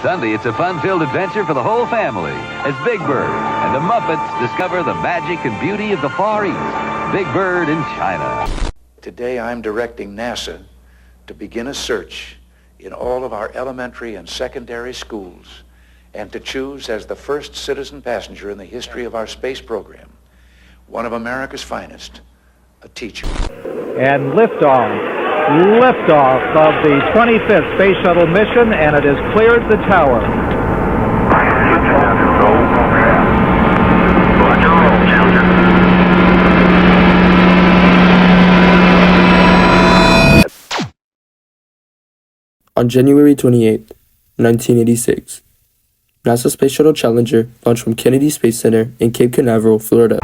Sunday, it's a fun-filled adventure for the whole family as Big Bird and the Muppets discover the magic and beauty of the Far East. Big Bird in China. Today, I'm directing NASA to begin a search in all of our elementary and secondary schools and to choose as the first citizen passenger in the history of our space program, one of America's finest, a teacher. And liftoff of the 25th Space Shuttle mission, and it has cleared the tower. On January 28, 1986, NASA Space Shuttle Challenger launched from Kennedy Space Center in Cape Canaveral, Florida.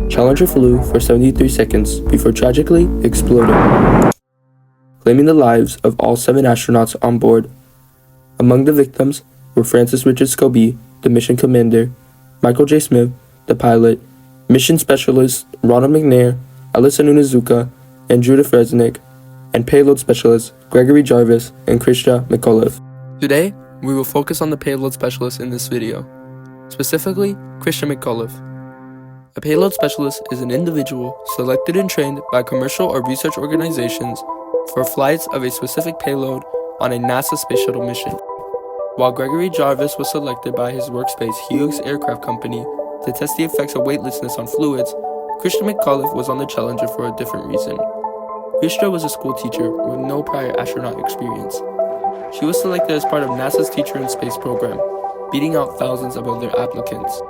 Challenger flew for 73 seconds before tragically exploding, claiming the lives of all 7 astronauts on board. Among the victims were Francis Richard Scobie, the mission commander, Michael J. Smith, the pilot, mission specialist Ronald McNair, Alison Unazuka, and Judith Resnick, and payload specialist Gregory Jarvis and Krista McAuliffe. Today, we will focus on the payload specialist in this video, specifically Krista McAuliffe. A payload specialist is an individual selected and trained by commercial or research organizations for flights of a specific payload on a NASA Space Shuttle mission. While Gregory Jarvis was selected by his workspace Hughes Aircraft Company to test the effects of weightlessness on fluids, Krista McAuliffe was on the Challenger for a different reason. Krista was a school teacher with no prior astronaut experience. She was selected as part of NASA's Teacher in Space program, beating out thousands of other applicants.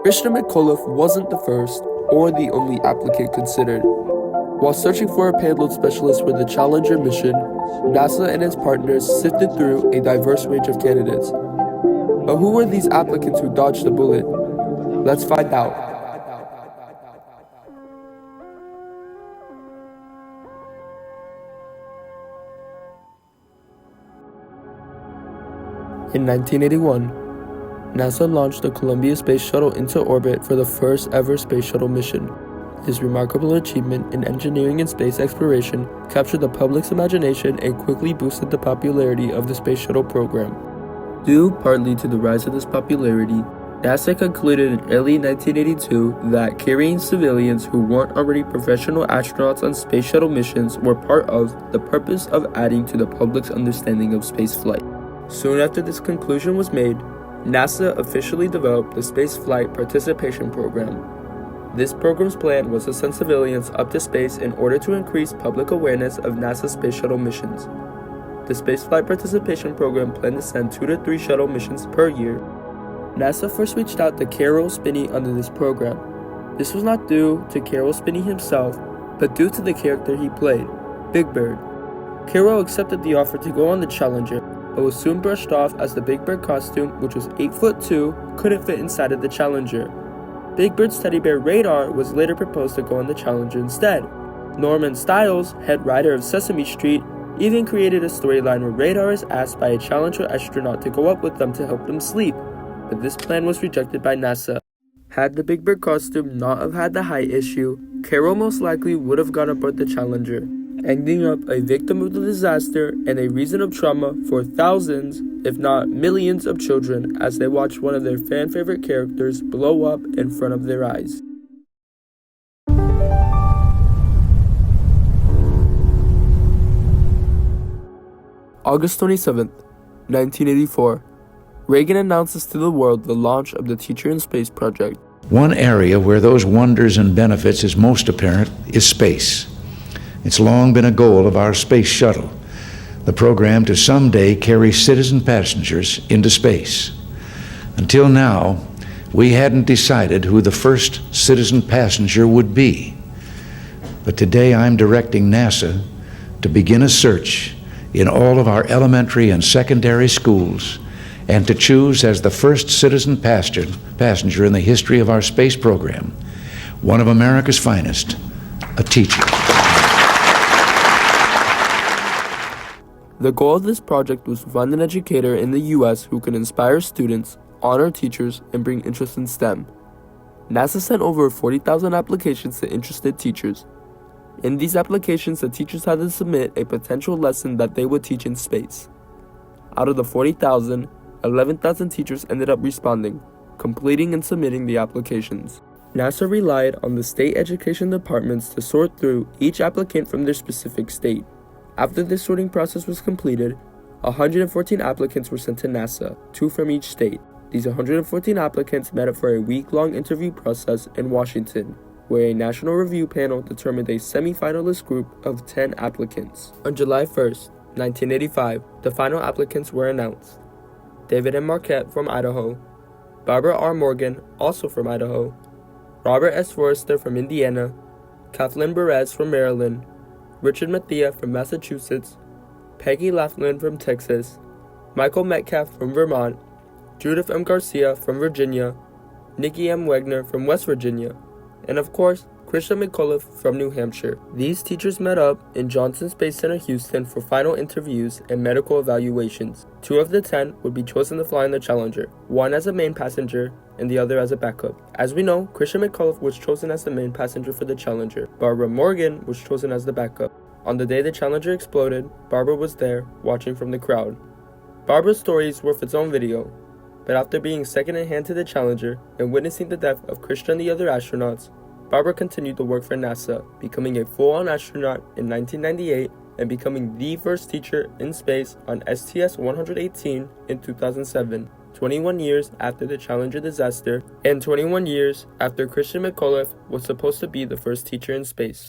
Krista McAuliffe wasn't the first or the only applicant considered. While searching for a payload specialist for the Challenger mission, NASA and its partners sifted through a diverse range of candidates. But who were these applicants who dodged the bullet? Let's find out. In 1981, NASA launched the Columbia Space Shuttle into orbit for the first ever space shuttle mission. This remarkable achievement in engineering and space exploration captured the public's imagination and quickly boosted the popularity of the space shuttle program. Due partly to the rise of this popularity, NASA concluded in early 1982 that carrying civilians who weren't already professional astronauts on space shuttle missions were part of the purpose of adding to the public's understanding of spaceflight. Soon after this conclusion was made, NASA officially developed the Space Flight Participation Program. This program's plan was to send civilians up to space in order to increase public awareness of NASA's space shuttle missions. The Space Flight Participation Program planned to send 2 to 3 shuttle missions per year. NASA first reached out to Carroll Spinney under this program. This was not due to Carroll Spinney himself, but due to the character he played, Big Bird. Carroll accepted the offer to go on the Challenger, but was soon brushed off as the Big Bird costume, which was 8'2", couldn't fit inside of the Challenger. Big Bird's teddy bear Radar was later proposed to go on the Challenger instead. Norman Stiles, head writer of Sesame Street, even created a storyline where Radar is asked by a Challenger astronaut to go up with them to help them sleep, but this plan was rejected by NASA. Had the Big Bird costume not have had the height issue, Carroll most likely would have gone aboard the Challenger, ending up a victim of the disaster and a reason of trauma for thousands, if not millions, of children as they watched one of their fan-favorite characters blow up in front of their eyes. August 27th, 1984. Reagan announces to the world the launch of the Teacher in Space project. One area where those wonders and benefits is most apparent is space. It's long been a goal of our space shuttle, the program to someday carry citizen passengers into space. Until now, we hadn't decided who the first citizen passenger would be. But today I'm directing NASA to begin a search in all of our elementary and secondary schools and to choose as the first citizen passenger in the history of our space program, one of America's finest, a teacher. The goal of this project was to find an educator in the U.S. who could inspire students, honor teachers, and bring interest in STEM. NASA sent over 40,000 applications to interested teachers. In these applications, the teachers had to submit a potential lesson that they would teach in space. Out of the 40,000, 11,000 teachers ended up responding, completing and submitting the applications. NASA relied on the state education departments to sort through each applicant from their specific state. After this sorting process was completed, 114 applicants were sent to NASA, 2 from each state. These 114 applicants met up for a week-long interview process in Washington, where a national review panel determined a semi-finalist group of 10 applicants. On July 1st, 1985, the final applicants were announced. David M. Marquette from Idaho, Barbara R. Morgan, also from Idaho, Robert S. Forrester from Indiana, Kathleen Perez from Maryland, Richard Mathia from Massachusetts, Peggy Laughlin from Texas, Michael Metcalf from Vermont, Judith M. Garcia from Virginia, Nikki M. Wagner from West Virginia, and of course, Christian McAuliffe from New Hampshire. These teachers met up in Johnson Space Center, Houston for final interviews and medical evaluations. 2 of the 10 would be chosen to fly in the Challenger, 1 as a main passenger and the other as a backup. As we know, Christian McAuliffe was chosen as the main passenger for the Challenger. Barbara Morgan was chosen as the backup. On the day the Challenger exploded, Barbara was there, watching from the crowd. Barbara's story is worth its own video, but after being second in hand to the Challenger and witnessing the death of Christian and the other astronauts, Barbara continued to work for NASA, becoming a full-on astronaut in 1998 and becoming the first teacher in space on STS-118 in 2007, 21 years after the Challenger disaster, and 21 years after Christian McAuliffe was supposed to be the first teacher in space.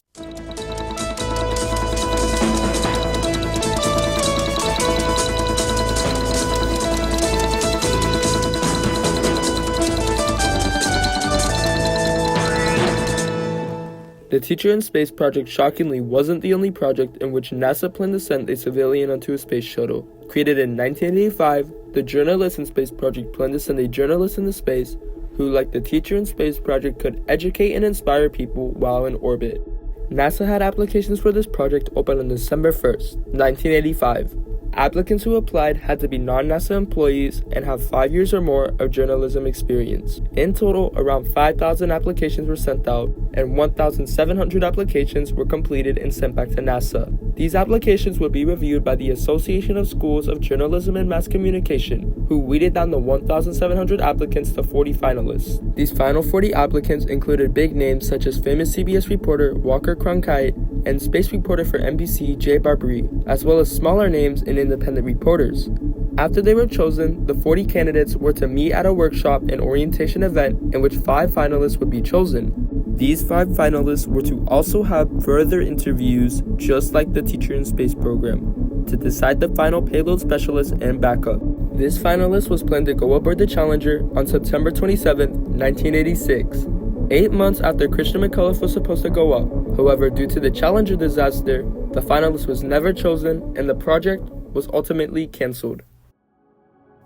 The Teacher in Space project shockingly wasn't the only project in which NASA planned to send a civilian onto a space shuttle. Created in 1985, the Journalist in Space project planned to send a journalist into space who, like the Teacher in Space project, could educate and inspire people while in orbit. NASA had applications for this project open on December 1st, 1985. Applicants who applied had to be non-NASA employees and have 5 years or more of journalism experience. In total, around 5,000 applications were sent out, and 1,700 applications were completed and sent back to NASA. These applications would be reviewed by the Association of Schools of Journalism and Mass Communication, who weeded down the 1,700 applicants to 40 finalists. These final 40 applicants included big names such as famous CBS reporter Walter Cronkite and space reporter for NBC Jay Barbary, as well as smaller names and independent reporters. After they were chosen, the 40 candidates were to meet at a workshop and orientation event in which 5 finalists would be chosen. These 5 finalists were to also have further interviews, just like the Teacher in Space program, to decide the final payload specialist and backup. This finalist was planned to go aboard the Challenger on September 27, 1986, 8 months after Christian McAuliffe was supposed to go up. However, due to the Challenger disaster, the finalist was never chosen and the project was ultimately canceled.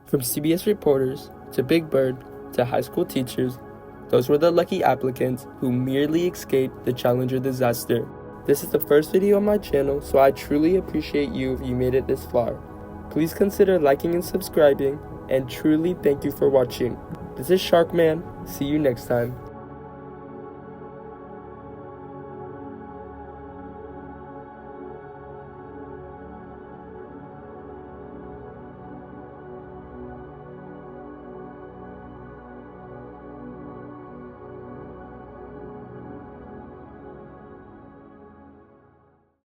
From CBS reporters to Big Bird to high school teachers, those were the lucky applicants who merely escaped the Challenger disaster. This is the first video on my channel, so I truly appreciate you if you made it this far. Please consider liking and subscribing, and truly thank you for watching. This is Sharkman. See you next time.